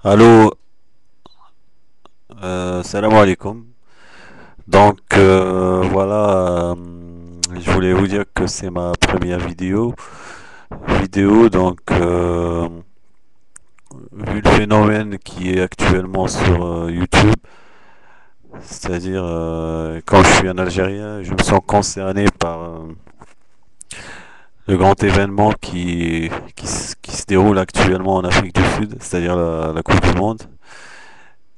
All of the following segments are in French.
Allô, salam alaikum. Donc voilà, je voulais vous dire que c'est ma première vidéo. Donc vu le phénomène qui est actuellement sur YouTube, c'est-à-dire quand je suis un Algérien, je me sens concerné par le grand événement qui se déroule actuellement en Afrique du Sud, c'est-à-dire la Coupe du Monde.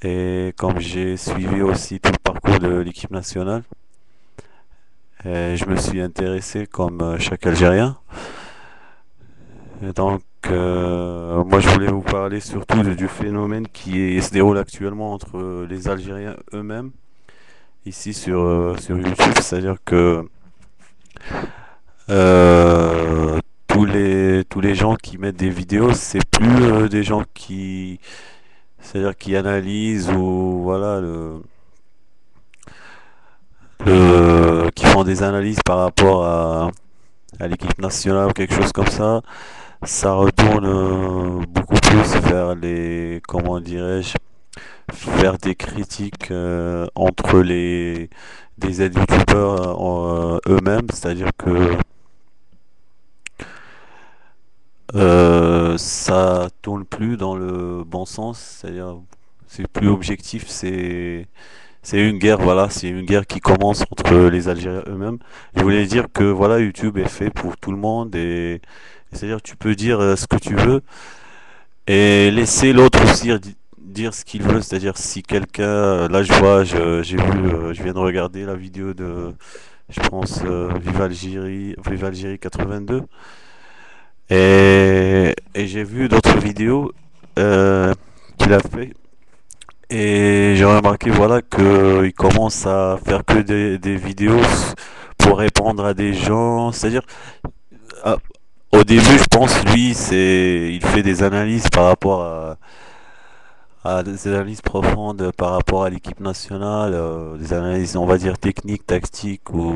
Et comme j'ai suivi aussi tout le parcours de l'équipe nationale, et je me suis intéressé comme chaque Algérien. Et donc, moi, je voulais vous parler surtout du phénomène se déroule actuellement entre les Algériens eux-mêmes, ici sur YouTube. C'est-à-dire que tous les gens qui mettent des vidéos, c'est plus des gens c'est-à-dire qui analysent ou voilà, qui font des analyses par rapport à l'équipe nationale ou quelque chose comme ça retourne beaucoup plus vers comment dirais-je, faire des critiques entre des aides youtubeurs eux-mêmes, c'est-à-dire que ça tourne plus dans le bon sens, c'est-à-dire c'est plus objectif, c'est une guerre, voilà, c'est une guerre qui commence entre les Algériens eux-mêmes. Je voulais dire que voilà, YouTube est fait pour tout le monde et c'est-à-dire tu peux dire ce que tu veux et laisser l'autre aussi dire ce qu'il veut. C'est-à-dire si quelqu'un, là je vois, j'ai vu, je viens de regarder la vidéo de, je pense, Vive Algérie 82 et j'ai vu d'autres vidéos qu'il a fait. Et j'ai remarqué voilà que il commence à faire que des vidéos pour répondre à des gens. C'est-à-dire, à- au début, je pense lui, il fait des analyses par rapport à des analyses profondes par rapport à l'équipe nationale, des analyses, on va dire techniques, tactiques ou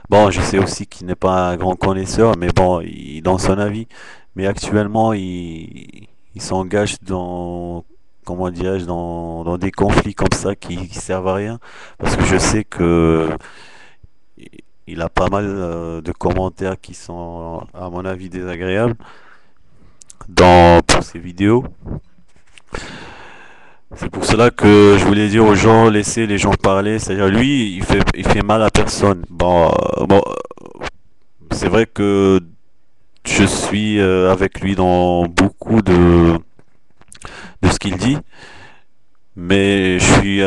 bon, je sais aussi qu'il n'est pas un grand connaisseur, mais bon, il donne son avis. Mais actuellement, il s'engage dans, comment dirais-je, dans des conflits comme ça qui servent à rien. Parce que je sais que il a pas mal de commentaires qui sont, à mon avis, désagréables pour ses vidéos. C'est pour cela que je voulais dire aux gens, laissez les gens parler. C'est-à-dire, lui, il fait mal à personne. Bon, c'est vrai que je suis avec lui dans beaucoup de ce qu'il dit, mais je suis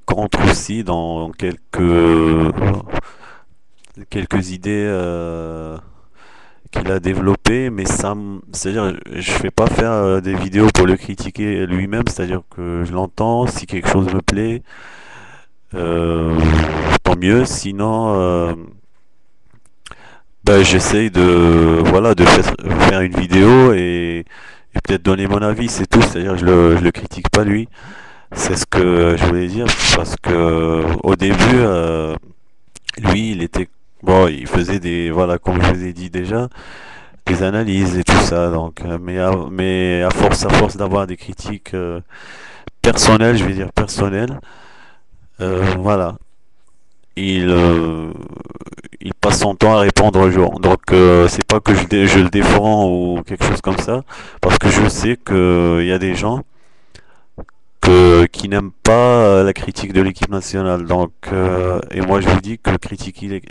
contre aussi dans quelques idées qu'il a développées, mais c'est-à-dire, je fais pas faire des vidéos pour le critiquer lui-même, c'est-à-dire que je l'entends, si quelque chose me plaît, euh, tant mieux, sinon, ben, j'essaye voilà, faire une vidéo et peut-être donner mon avis, c'est tout, c'est-à-dire je le critique pas lui. C'est ce que je voulais dire parce que au début, lui, il était bon, il faisait voilà, comme je vous ai dit déjà, des analyses et tout ça. Donc, mais à force d'avoir des critiques personnelles, je vais dire personnelles, voilà, il euh, il passe son temps à répondre aux gens. Donc, c'est pas que je le défends ou quelque chose comme ça, parce que je sais que il y a des gens qui n'aiment pas la critique de l'équipe nationale. Donc, et moi je vous dis que critiquer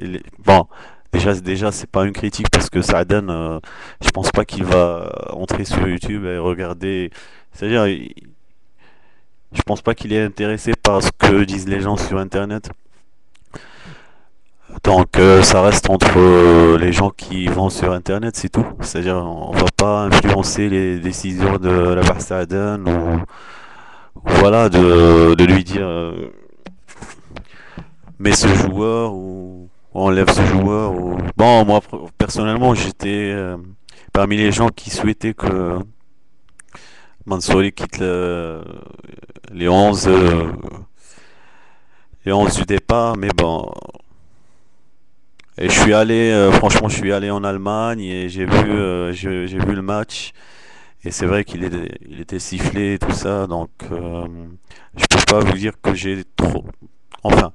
bon, déjà c'est pas une critique parce que Saadan, je pense pas qu'il va entrer sur YouTube et regarder. C'est-à-dire, je pense pas qu'il est intéressé par ce que disent les gens sur Internet. Donc, ça reste entre les gens qui vont sur Internet, c'est tout. C'est-à-dire, on va pas influencer les décisions de la Saadan ou voilà de lui dire mais ce joueur ou enlève ce joueur ou bon moi personnellement j'étais parmi les gens qui souhaitaient que Mansouri quitte les 11 les 11 du départ mais bon et je suis allé franchement je suis allé en Allemagne et j'ai vu le match Et c'est vrai il était sifflé et tout ça, donc je peux pas vous dire que j'ai trop. Enfin,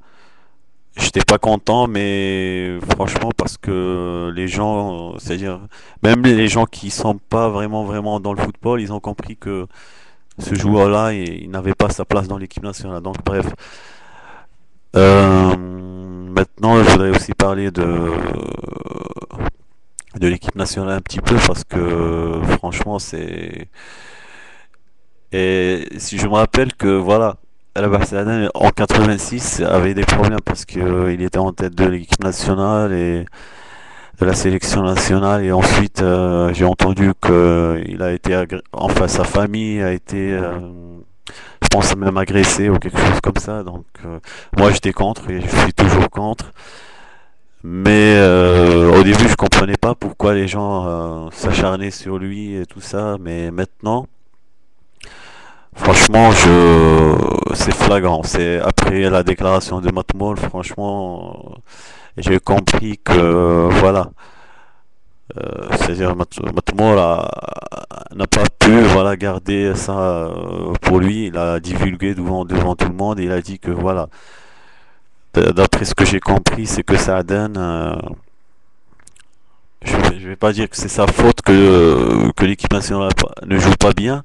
j'étais pas content, mais franchement, parce que les gens, c'est-à-dire, même les gens qui sont pas vraiment dans le football, ils ont compris que ce joueur-là, il n'avait pas sa place dans l'équipe nationale. Donc, bref. Maintenant, je voudrais aussi parler de l'équipe nationale un petit peu parce que franchement, c'est. Et si je me rappelle que voilà, Al Barcelone en 86 avait des problèmes parce que il était en tête de l'équipe nationale et de la sélection nationale et ensuite j'ai entendu que il a été enfin sa famille a été je pense même agressée ou quelque chose comme ça donc moi j'étais contre et je suis toujours contre mais au début je comprenais pas pourquoi les gens s'acharnaient sur lui et tout ça mais maintenant franchement c'est flagrant c'est après la déclaration de Matmol franchement j'ai compris que voilà. C'est-à-dire Matmor n'a pas pu voilà, garder ça pour lui. Il a divulgué devant tout le monde et il a dit que voilà, d'après ce que j'ai compris, c'est que Saaden, je vais pas dire que c'est sa faute que l'équipe nationale ne joue pas bien,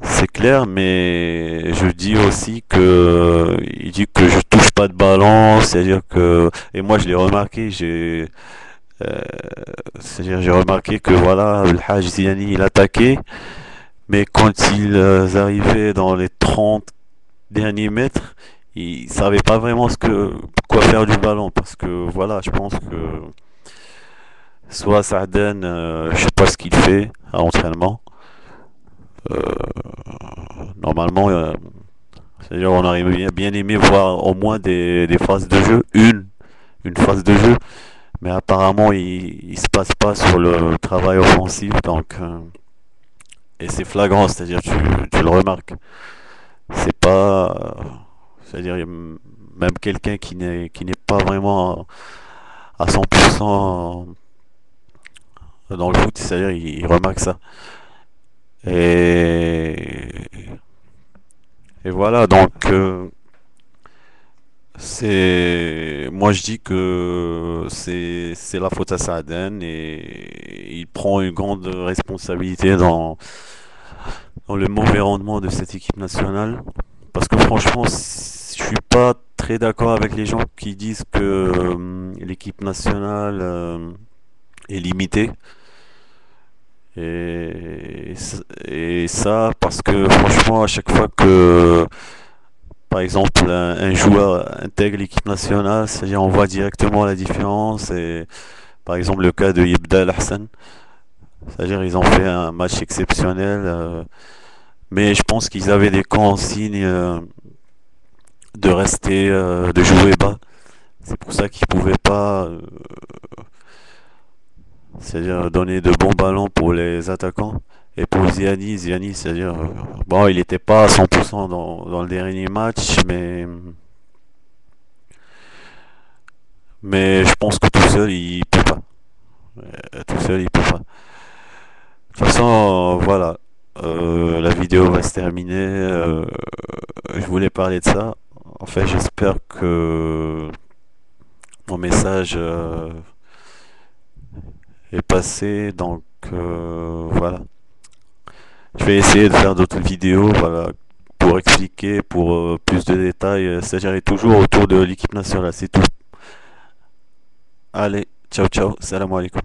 c'est clair, mais je dis aussi que il dit que je touche pas de ballon, c'est-à-dire que et moi je l'ai remarqué, euh, c'est-à-dire j'ai remarqué que voilà, le Haj Ziani il attaquait. Mais quand ils arrivaient dans les 30 derniers mètres, ils savaient pas vraiment quoi faire du ballon parce que voilà, je pense que soit Saaden, je sais pas ce qu'il fait à l'entraînement. Euh, Normalement, c'est-à-dire on aurait bien aimé voir au moins des phases de jeu, une phase de jeu, mais apparemment il se passe pas sur le travail offensif donc et c'est flagrant, c'est-à-dire tu le remarques. C'est pas c'est-à-dire même quelqu'un qui n'est pas vraiment à 100% dans le foot, c'est-à-dire il remarque ça. Et, et voilà, donc c'est moi je dis que c'est la faute à Saaden et il prend une grande responsabilité dans le mauvais rendement de cette équipe nationale. Parce que franchement, je suis pas très d'accord avec les gens qui disent que l'équipe nationale est limitée. Et ça, parce que franchement, à chaque fois que, par exemple, un joueur intègre l'équipe nationale, c'est-à-dire on voit directement la différence. Et par exemple, le cas de Yebda El Hassan, c'est-à-dire ils ont fait un match exceptionnel. Mais je pense qu'ils avaient des consignes de rester, de jouer bas. C'est pour ça qu'ils pouvaient pas, c'est-à-dire donner de bons ballons pour les attaquants. Et pour Ziani, c'est-à-dire, bon, il n'était pas à 100% dans le dernier match, mais je pense que tout seul, il peut pas. Tout seul, il peut pas. De toute façon, voilà. La vidéo va se terminer. Je voulais parler de ça. En fait, j'espère que mon message est passé. Donc, voilà. Je vais essayer de faire d'autres vidéos, voilà, pour expliquer, pour plus de détails. C'est-à-dire toujours autour de l'équipe nationale, c'est tout. Allez, ciao ciao, salam alaikum.